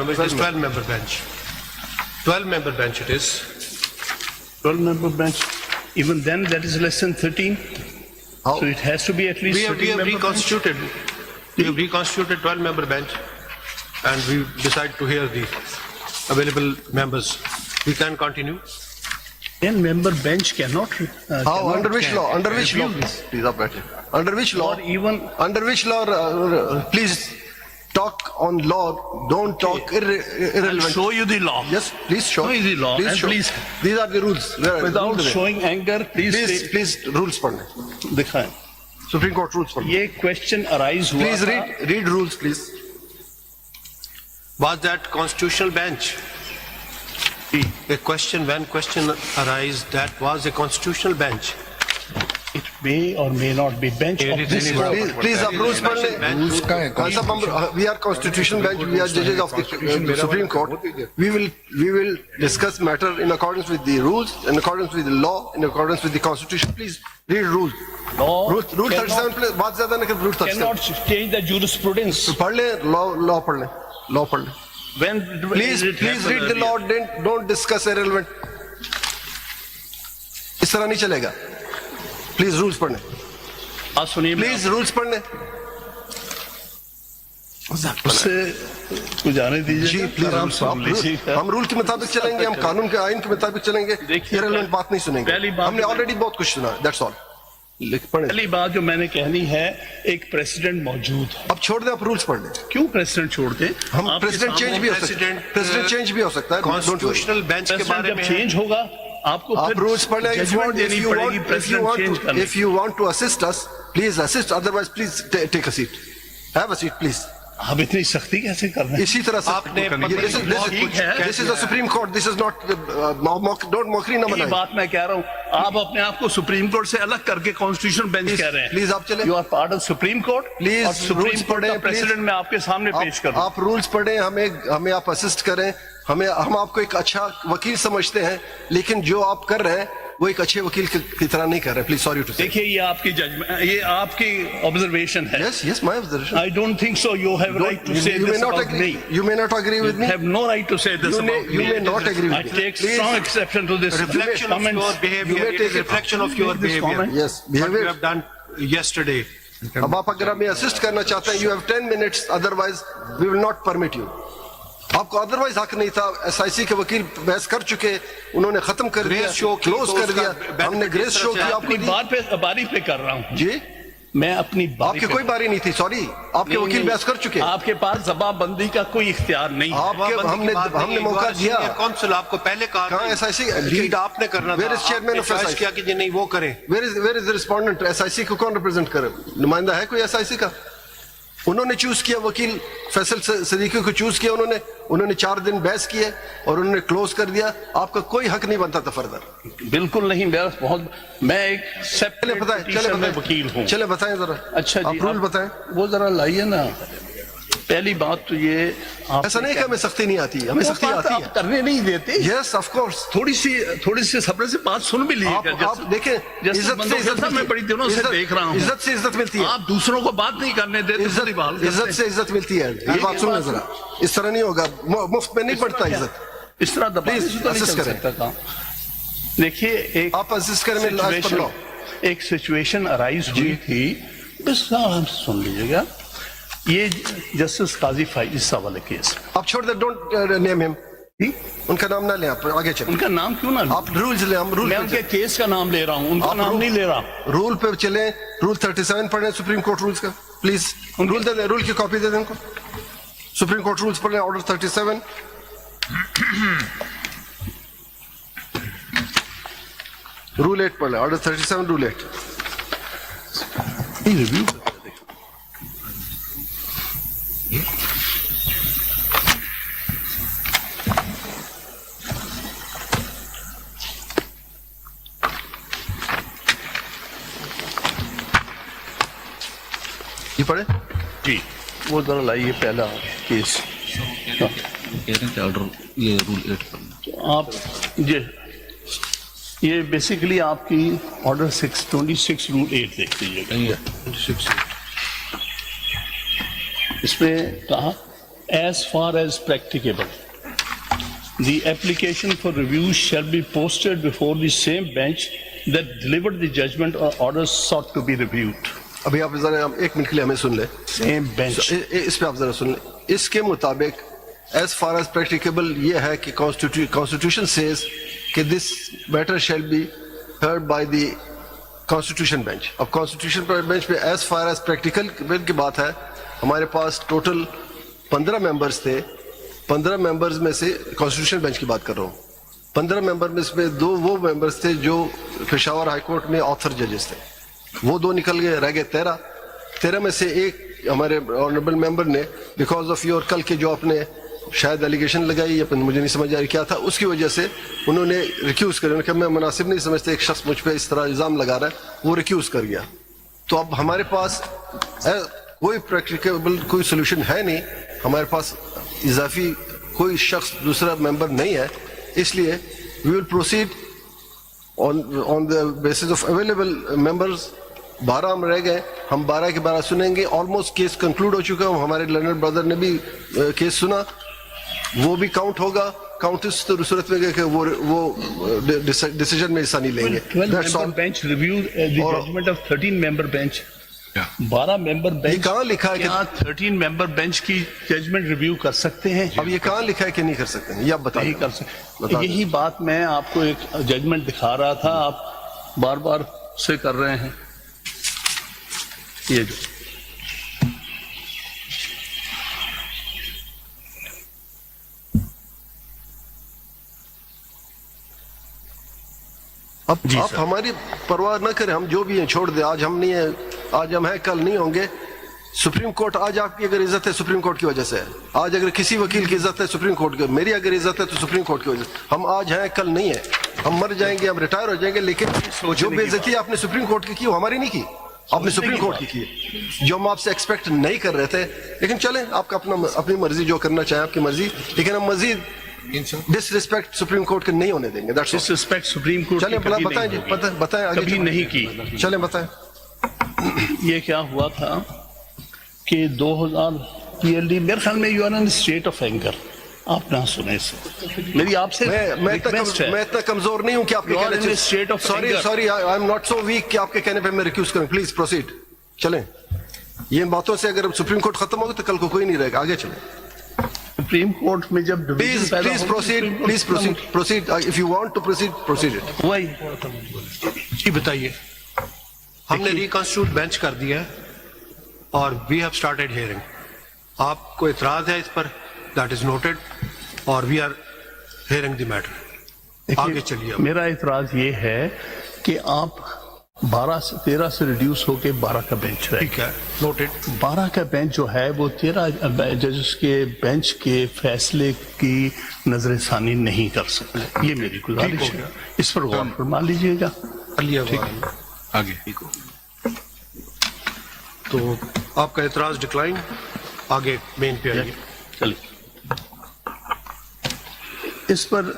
It is 12-member bench. 12-member bench it is. 12-member bench. Even then, that is less than 13. How? So it has to be at least We have 13-member reconstituted. We have reconstituted 12-member bench, and we decide to hear the available members. We can continue. 10-member bench cannot. How? Cannot Under which law? Under which law, refuse. please? Please, आप बैठिए. Under which law? Or even Under which law? Please talk on law. Don't talk I'll irrelevant. show you the law. Yes, please show. Show you the law. And show. please, These are the rules. without rules. showing anger, please Please, rules पढ़ने. दिखाएं. Supreme Court rules पढ़ने. ये question arise हुआ Please था. read rules, please. Was that constitutional bench? A question, when question arise, that was a constitutional bench. It may or may not be bench of this court. Please, आप rules पढ़ने. We are constitutional bench. We are judges of the Supreme Court. We will discuss matter in accordance with the rules, in accordance with the law, in accordance with the Constitution. Please read rules. Law Rule 37. Please, बात ज़्यादा नहीं कर. Rule 37. cannot change the jurisprudence. पढ़ ले. Law पढ़ ले. Law पढ़ ले. When Please read the law. Don't discuss irrelevant. इस तरह नहीं चलेगा. Please rules पढ़ने. बात सुनिए. Please rules पढ़ने. उससे कुछ जाने दीजिए. जी प्लीज हम रूल के मुताबिक चलेंगे, हम कानून के आइन के मुताबिक चलेंगे. irrelevant बात नहीं सुनेंगे. हमने ऑलरेडी बहुत कुछ सुना. That's all. पहली बात जो मैंने कहनी है, एक प्रेसिडेंट मौजूद है. अब छोड़ दें, आप रूल्स पढ़ लें. क्यों प्रेसिडेंट छोड़ दें? हम प्रेसिडेंट चेंज भी हो सकता है. प्रेसिडेंट चेंज भी हो सकता है. कॉन्स्टिट्यूशनल बेंच के बारे में चेंज होगा, आपको आप रूल्स पढ़ लें. जजमेंट देनी पड़ेगी प्रेसिडेंट चेंज करने. If you want to assist us, please assist. Otherwise, please take a seat. Have a seat, please. आप इतनी सख्ती कैसे कर रहे हैं? इसी तरह से आपने this is a Supreme Court. This is not don't mockery ना ये बनाएं. बात मैं कह रहा हूँ, आप अपने आप को सुप्रीम कोर्ट से अलग करके कॉन्स्टिट्यूशन बेंच कह रहे हैं. प्लीज आप चले. You are part of supreme court. Please, और सुप्रीम rules कोर्ट का पढ़ें, प्रेसिडेंट मैं आपके सामने पेश कर रहा हूँ. आप रूल्स पढ़ें, हमें आप असिस्ट करें. हम आपको एक अच्छा वकील समझते हैं, लेकिन जो आप कर रहे हैं वो एक अच्छे वकील की तरह नहीं कर रहे. प्लीज सॉरी टू से. देखिए, ये आपकी जजमेंट, ये आपकी ऑब्जर्वेशन है. Yes, my observation. I don't think so. You have a right to say You may this not about agree. me. You may not agree with You me. have no right to say this about me. You may not agree I with me. take Please. strong exception to this. reflection of your behavior. You may It is take it. reflection of your Make this behavior. comment. Yes, What you behavior. have done yesterday. अब आप अगर हमें assist करना चाहते हैं, you have 10 minutes. Otherwise, we will not permit you. आपको otherwise हक नहीं था. एसआईसी के वकील बहस कर चुके, उन्होंने खत्म कर दिया, क्लोज कर दिया. हमने ग्रेस शो की आपको अपनी बारी पे कर रहा हूँ जी. मैं अपनी बारी आपकी कोई बारी नहीं थी. सॉरी, आपके वकील बहस कर चुके. आपके पास जवाबबंदी का कोई इख्तियार नहीं है. हमने मौका दिया. काउंसिल आपको पहले कहा कहाँ एसआईसी लीड आपने करना था. Where is chairman of SIC? किया कि जी नहीं वो करें. Where is the respondent? SIC को कौन रिप्रेजेंट करे? नुमाइंदा है कोई एसआईसी का? उन्होंने चूज किया, वकील फैसल सदीकी को चूज किया. उन्होंने 4 दिन बहस किए और उन्होंने क्लोज कर दिया. आपका कोई हक नहीं बनता था फर्दर. बिल्कुल नहीं. मैं एक सेपरेट पिटीशन में वकील हूँ. चले बताएं जरा. अच्छा आप जी, रूल बताएं. वो जरा लाइए ना. पहली बात तो ये, ऐसा नहीं कि हमें सख्ती नहीं आती. हमें सख्ती आती है. करने नहीं देते. Yes of course. थोड़ी सी सब्र से बात सुन भी लीजिएगा. आप देखें, इज्जत से इज्जत. मैं बड़ी दिनों से देख रहा हूँ. इज्जत से इज्जत मिलती है. आप दूसरों को बात नहीं करने देते. इज्जत से इज्जत मिलती है. ये बात सुनो जरा. इस तरह नहीं होगा. मुफ्त में नहीं पड़ता इज्जत. इस तरह दबाने से तो नहीं चल सकता काम. देखिए, एक आप असिस्ट करें. एक सिचुएशन अराइज हुई थी, बस हम सुन लीजिएगा. ये जस्टिस काजी फाइज वाले केस. आप छोड़ दे. Don't name him. उनका नाम ना ले. आप आगे चले. उनका नाम क्यों ना? आप रूल्स ले. हम रूल. मैं उनके केस का नाम ले रहा हूँ, उनका नाम नहीं ले रहा. रूल पे चले. रूल 37 पढ़े सुप्रीम कोर्ट रूल्स का. Please rule they. रूल की कॉपी दे दें उनको. सुप्रीम कोर्ट रूल्स पढ़े. ऑर्डर 37. रूल 8 पढ़े. Order 37 rule 8. रिव्यू ये पढ़े जी. वो जरा लाइए पहला केस. कह रहे हैं कि ऑर्डर ये रूल 8 पर आप ये बेसिकली आपकी ऑर्डर 26 रूल 8 देख लीजिएगा. इसमें कहा as far as practicable, the application for review shall be posted before the same bench that delivered the judgment or orders sought to be reviewed. अभी आप जरा एक मिनट के लिए हमें सुन ले, Same bench. इस पे आप जरा सुन ले. इसके मुताबिक as far as practicable ये है कि constitution says कि this matter shall be heard by the constitution bench. अब constitution bench पे as far as practical की बात है, हमारे पास टोटल 15 मेंबर्स थे. 15 मेंबर्स में से constitution bench की बात कर रहा हूँ. 15 मेंबर में से 2 वो मेंबर्स थे जो पेशावर हाई कोर्ट में ऑथर जजेस थे, वो 2 निकल गए, रह गए 13 में से एक हमारे ऑनरेबल मेंबर ने बिकॉज ऑफ योर कल के जो आपने शायद एलिगेशन लगाई, अपन मुझे नहीं समझ आ रही क्या था, उसकी वजह से उन्होंने रिक्यूज कर, उन्होंने कहा मैं मुनासिब नहीं समझते एक शख्स मुझ पे इस तरह इल्जाम लगा रहा है, वो रिक्यूज कर गया. तो अब हमारे पास कोई प्रैक्टिकेबल कोई सोल्यूशन है नहीं, हमारे पास इजाफी कोई शख्स दूसरा मेंबर नहीं है, इसलिए we will proceed on the basis of available members. 12 हम रह गए, हम 12 के 12 सुनेंगे. ऑलमोस्ट केस कंक्लूड हो चुका है, हमारे लर्नर ब्रदर ने भी केस सुना, वो भी काउंट होगा. काउंट इस सूरत में कि वो डिसीजन में हिस्सा नहीं लेंगे. 12-member bench reviewed the judgment of 13-member bench. 12-member ये bench. कहाँ लिखा है कि क्या 13-member bench की जजमेंट रिव्यू कर सकते हैं? अब ये कहाँ लिखा है कि नहीं कर सकते हैं, ये आप नहीं बताइए. कर सकते. यही बात मैं आपको एक जजमेंट दिखा रहा था, आप बार बार से कर रहे हैं. ये जो अब आप हमारी परवाह न करें, हम जो भी हैं छोड़ दे. आज हम नहीं है, आज हम हैं, कल नहीं होंगे. सुप्रीम कोर्ट आज आपकी अगर इज्जत है सुप्रीम कोर्ट की वजह से है. आज अगर किसी वकील की इज्जत है सुप्रीम कोर्ट की, मेरी अगर इज्जत है तो सुप्रीम कोर्ट की वजह से. हम आज हैं, कल नहीं है, हम मर जाएंगे, हम रिटायर हो जाएंगे, लेकिन जो बेइज्जती आपने सुप्रीम कोर्ट की वो हमारी नहीं की, आपने सुप्रीम कोर्ट की की, जो हम आपसे एक्सपेक्ट नहीं कर रहे थे. लेकिन चलें, आपका अपनी मर्जी, जो करना चाहें आपकी मर्जी, लेकिन हम मजीद डिसरिस्पेक्ट सुप्रीम कोर्ट के नहीं होने देंगे. That's all. Disrespect supreme court चलें बताएं जी, बताएं आगे कभी चलें. नहीं की. चलें बताएं. ये क्या हुआ था कि 2000 PLD, मेरे ख्याल में you are in state of anger. आप ना सुने इसे, मेरी आपसे मैं रिक्वेस्ट है. इतना कमजोर नहीं हूं कि आपके You are कहने in a state of sorry anger. Sorry I am not so weak कि आपके कहने पे मैं रिक्यूज करूं. Please proceed. चलें, ये बातों से अगर सुप्रीम कोर्ट खत्म होगा तो कल को कोई नहीं रहेगा. आगे चलें. सुप्रीम कोर्ट में जब please please proceed, please proceed, proceed. If you want to proceed, proceed it. वही जी बताइए. हमने रिकॉन्स्टिट्यूट बेंच कर दिया है और वी हैव स्टार्टेड हियरिंग. आपको इतराज है इस पर? दैट इज नोटेड और we are hearing the matter. आगे चलिए. मेरा इतराज ये है कि आप 12 से 13 से रिड्यूस होके 12 का बेंच रहे. ठीक है, नोटेड. 12 का बेंच जो है वो 13 जजेस के बेंच के फैसले की नजरसानी नहीं कर सकते. ये मेरी गुजारिश है, इस पर गौर फरमा लीजिएगा. आगे तो आपका इतराज डिक्लाइन. आगे मेन पे आइए. चलिए, इस पर